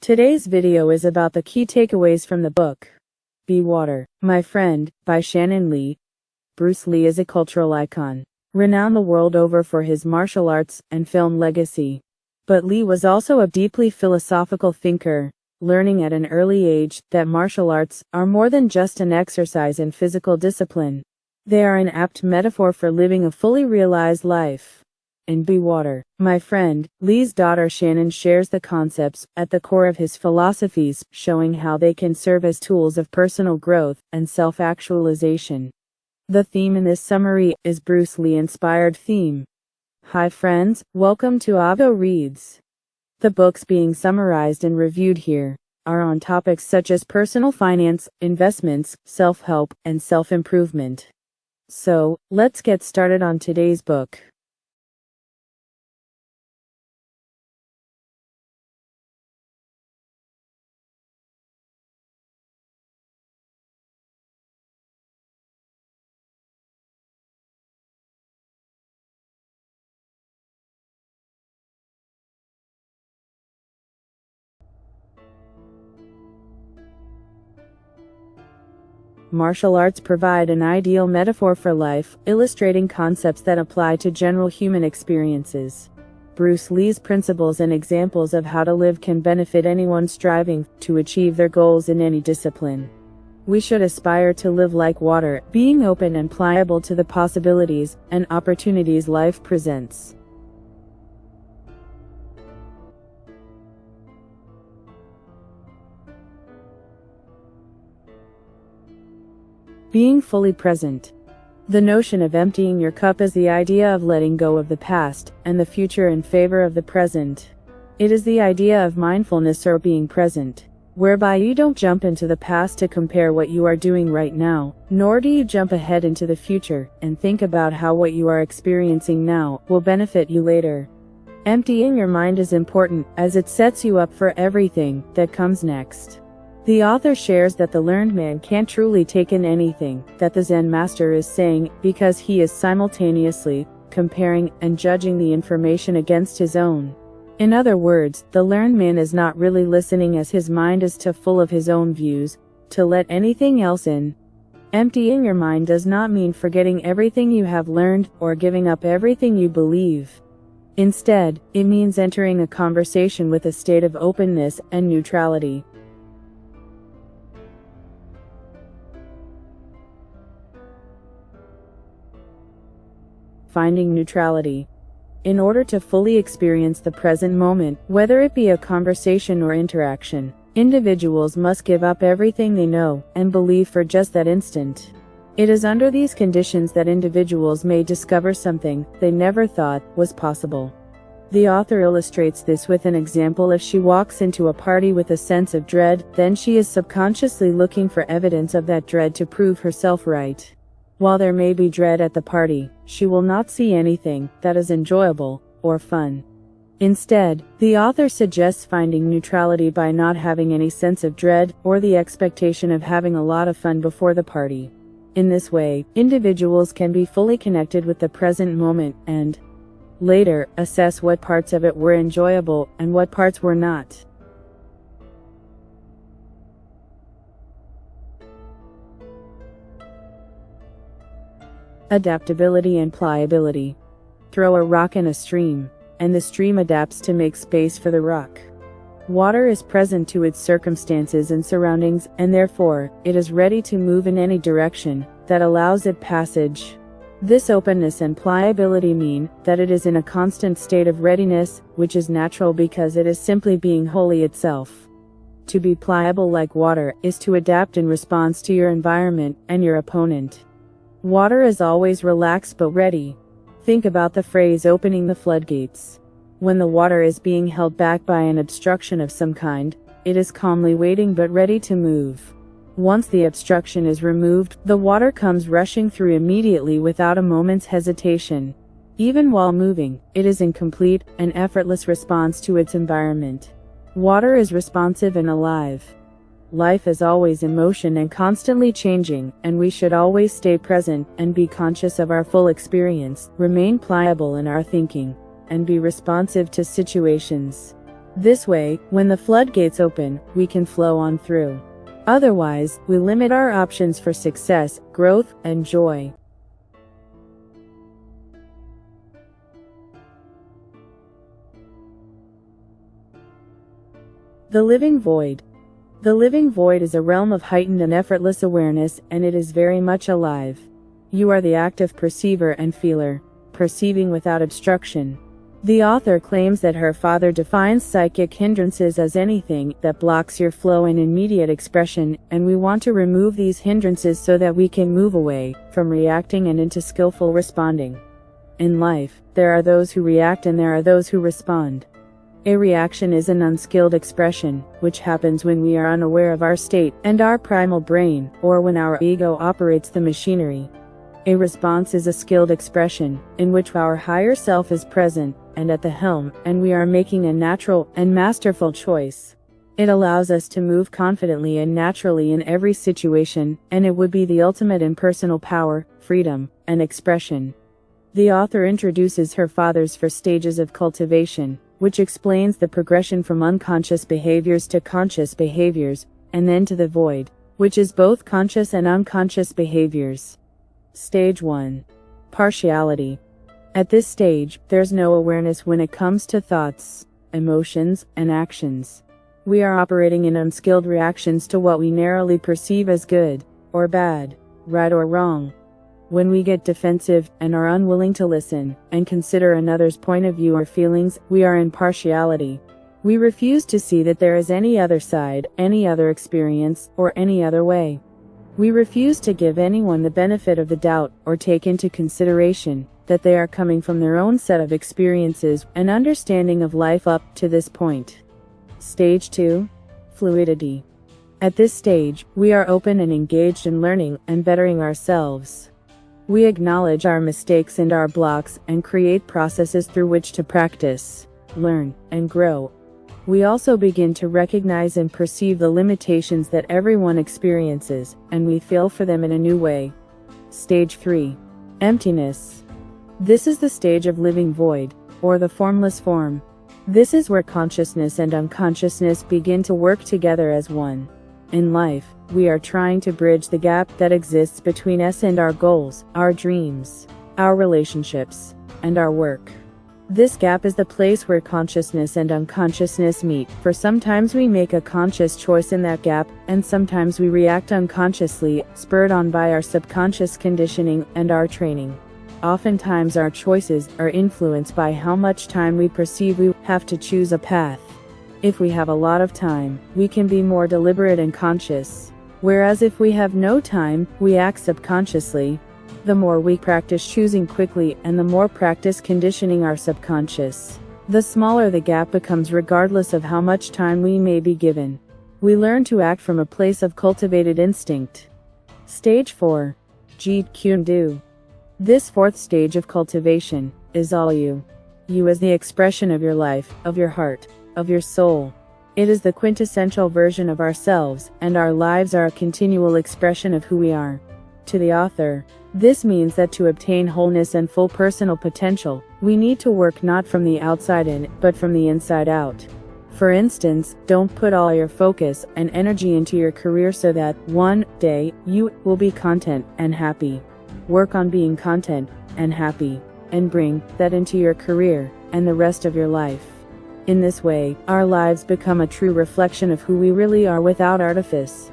Today's video is about the key takeaways from the book, Be Water, My Friend, by Shannon Lee. Bruce Lee is a cultural icon, renowned the world over for his martial arts and film legacy. But Lee was also a deeply philosophical thinker, learning at an early age that martial arts are more than just an exercise in physical discipline. They are an apt metaphor for living a fully realized life. In Be Water, My Friend, Lee's daughter Shannon shares the concepts at the core of his philosophies, showing how they can serve as tools of personal growth and self-actualization. The theme in this summary is Bruce Lee-inspired theme. Hi friends, welcome to AvoReads. The books being summarized and reviewed here are on topics such as personal finance, investments, self-help, and self-improvement. So, let's get started on today's book. Martial arts provide an ideal metaphor for life, illustrating concepts that apply to general human experiences. Bruce Lee's principles and examples of how to live can benefit anyone striving to achieve their goals in any discipline. We should aspire to live like water, being open and pliable to the possibilities and opportunities life presents. Being fully present. The notion of emptying your cup is the idea of letting go of the past and the future in favor of the present. It is the idea of mindfulness or being present, whereby you don't jump into the past to compare what you are doing right now, nor do you jump ahead into the future and think about how what you are experiencing now will benefit you later. Emptying your mind is important as it sets you up for everything that comes next. The author shares that the learned man can't truly take in anything that the Zen master is saying because he is simultaneously comparing and judging the information against his own. In other words, the learned man is not really listening as his mind is too full of his own views to let anything else in. Emptying your mind does not mean forgetting everything you have learned or giving up everything you believe. Instead, it means entering a conversation with a state of openness and neutrality. Finding neutrality. In order to fully experience the present moment, whether it be a conversation or interaction, individuals must give up everything they know and believe for just that instant. It is under these conditions that individuals may discover something they never thought was possible. The author illustrates this with an example. If she walks into a party with a sense of dread, then she is subconsciously looking for evidence of that dread to prove herself right. While there may be dread at the party, she will not see anything that is enjoyable or fun. Instead, the author suggests finding neutrality by not having any sense of dread or the expectation of having a lot of fun before the party. In this way, individuals can be fully connected with the present moment and, later, assess what parts of it were enjoyable and what parts were not. Adaptability and pliability. Throw a rock in a stream, and the stream adapts to make space for the rock. Water is present to its circumstances and surroundings, and therefore, it is ready to move in any direction that allows it passage. This openness and pliability mean that it is in a constant state of readiness, which is natural because it is simply being wholly itself. To be pliable like water is to adapt in response to your environment and your opponent. Water is always relaxed but ready. Think about the phrase opening the floodgates. When the water is being held back by an obstruction of some kind, it is calmly waiting but ready to move. Once the obstruction is removed, the water comes rushing through immediately without a moment's hesitation. Even while moving, it is in complete and effortless response to its environment. Water is responsive and alive. Life is always in motion and constantly changing, and we should always stay present and be conscious of our full experience, remain pliable in our thinking, and be responsive to situations. This way, when the floodgates open, we can flow on through. Otherwise, we limit our options for success, growth, and joy. The living void. The living void is a realm of heightened and effortless awareness, and it is very much alive. You are the active perceiver and feeler, perceiving without obstruction. The author claims that her father defines psychic hindrances as anything that blocks your flow and immediate expression, and we want to remove these hindrances so that we can move away from reacting and into skillful responding. In life, there are those who react and there are those who respond. A reaction is an unskilled expression, which happens when we are unaware of our state and our primal brain, or when our ego operates the machinery. A response is a skilled expression, in which our higher self is present and at the helm, and we are making a natural and masterful choice. It allows us to move confidently and naturally in every situation, and it would be the ultimate in personal power, freedom, and expression. The author introduces her father's 4 stages of cultivation, which explains the progression from unconscious behaviors to conscious behaviors, and then to the void, which is both conscious and unconscious behaviors. Stage 1. Partiality. At this stage, there's no awareness when it comes to thoughts, emotions, and actions. We are operating in unskilled reactions to what we narrowly perceive as good, or bad, right or wrong. When we get defensive, and are unwilling to listen, and consider another's point of view or feelings, we are in partiality. We refuse to see that there is any other side, any other experience, or any other way. We refuse to give anyone the benefit of the doubt, or take into consideration that they are coming from their own set of experiences and understanding of life up to this point. Stage 2. Fluidity. At this stage, we are open and engaged in learning and bettering ourselves. We acknowledge our mistakes and our blocks, and create processes through which to practice, learn, and grow. We also begin to recognize and perceive the limitations that everyone experiences, and we feel for them in a new way. Stage 3. Emptiness. This is the stage of living void, or the formless form. This is where consciousness and unconsciousness begin to work together as one. In life, we are trying to bridge the gap that exists between us and our goals, our dreams, our relationships, and our work. This gap is the place where consciousness and unconsciousness meet, for sometimes we make a conscious choice in that gap, and sometimes we react unconsciously, spurred on by our subconscious conditioning and our training. Oftentimes our choices are influenced by how much time we perceive we have to choose a path. If we have a lot of time, we can be more deliberate and conscious. Whereas if we have no time, we act subconsciously. The more we practice choosing quickly and the more practice conditioning our subconscious, the smaller the gap becomes regardless of how much time we may be given. We learn to act from a place of cultivated instinct. Stage 4. Jeet Kune Do. This 4th stage of cultivation is all you. You as the expression of your life, of your heart, of your soul. It is the quintessential version of ourselves, and our lives are a continual expression of who we are. To the author, this means that to obtain wholeness and full personal potential, we need to work not from the outside in, but from the inside out. For instance, don't put all your focus and energy into your career so that, one day, you will be content and happy. Work on being content and happy, and bring that into your career and the rest of your life. In this way, our lives become a true reflection of who we really are without artifice.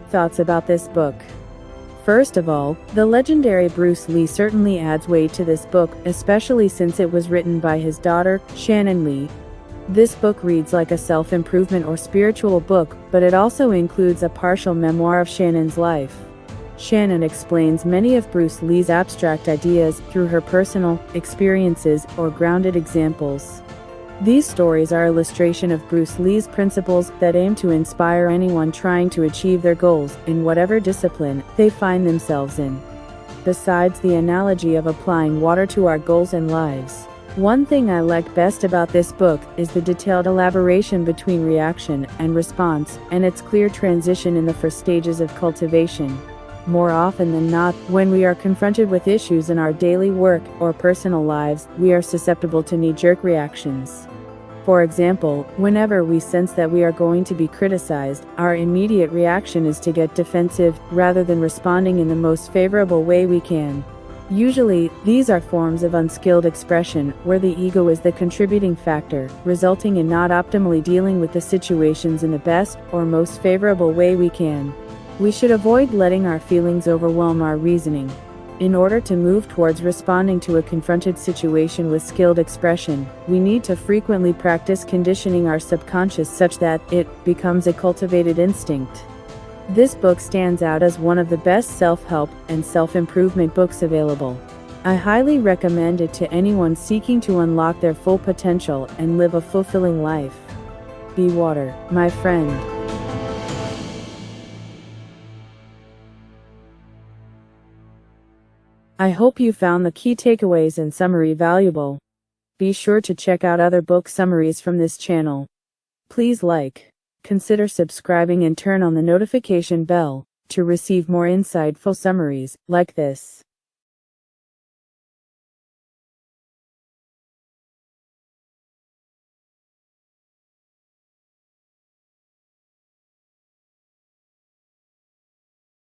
Thoughts about this book. First of all, the legendary Bruce Lee certainly adds weight to this book, especially since it was written by his daughter, Shannon Lee. This book reads like a self-improvement or spiritual book, but it also includes a partial memoir of Shannon's life. Shannon explains many of Bruce Lee's abstract ideas through her personal experiences or grounded examples. These stories are illustration of Bruce Lee's principles that aim to inspire anyone trying to achieve their goals in whatever discipline they find themselves in. Besides the analogy of applying water to our goals and lives, One thing I like best about this book is the detailed elaboration between reaction and response, and its clear transition in the first stages of cultivation. More often than not, when we are confronted with issues in our daily work or personal lives, we are susceptible to knee-jerk reactions. For example, whenever we sense that we are going to be criticized, our immediate reaction is to get defensive, rather than responding in the most favorable way we can. Usually, these are forms of unskilled expression, where the ego is the contributing factor, resulting in not optimally dealing with the situations in the best or most favorable way we can. We should avoid letting our feelings overwhelm our reasoning. In order to move towards responding to a confronted situation with skilled expression, we need to frequently practice conditioning our subconscious such that it becomes a cultivated instinct. This book stands out as one of the best self-help and self-improvement books available. I highly recommend it to anyone seeking to unlock their full potential and live a fulfilling life. Be water, my friend. I hope you found the key takeaways and summary valuable. Be sure to check out other book summaries from this channel. Please like, consider subscribing and turn on the notification bell to receive more insightful summaries like this.